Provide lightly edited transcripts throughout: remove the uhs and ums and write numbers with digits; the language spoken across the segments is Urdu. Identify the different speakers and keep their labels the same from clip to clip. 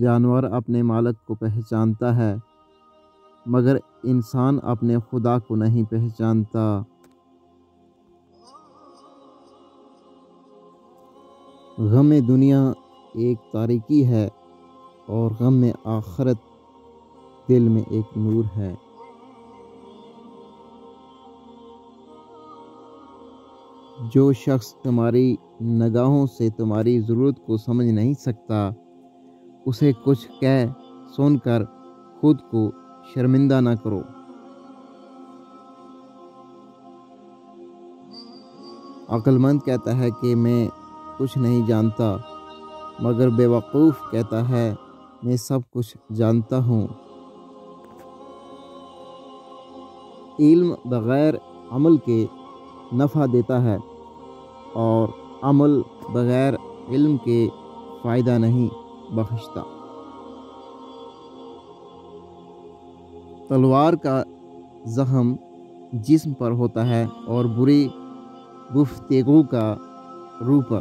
Speaker 1: جانور اپنے مالک کو پہچانتا ہے مگر انسان اپنے خدا کو نہیں پہچانتا۔ غم دنیا ایک تاریکی ہے اور غم آخرت دل میں ایک نور ہے۔ جو شخص تمہاری نگاہوں سے تمہاری ضرورت کو سمجھ نہیں سکتا، اسے کچھ کہہ سن کر خود کو شرمندہ نہ کرو۔ عقل مند کہتا ہے کہ میں کچھ نہیں جانتا، مگر بے وقوف کہتا ہے میں سب کچھ جانتا ہوں۔ علم بغیر عمل کے نفع دیتا ہے اور عمل بغیر علم کے فائدہ نہیں بخشتا۔ تلوار کا زخم جسم پر ہوتا ہے اور بری گفتگو کا روح پر۔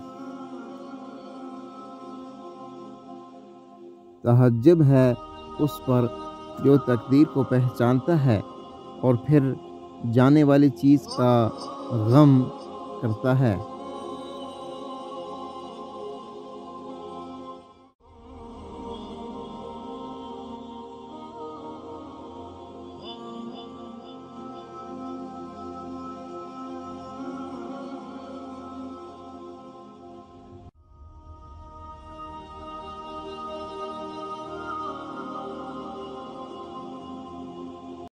Speaker 1: تعجب ہے اس پر جو تقدیر کو پہچانتا ہے اور پھر جانے والی چیز کا غم کرتا ہے۔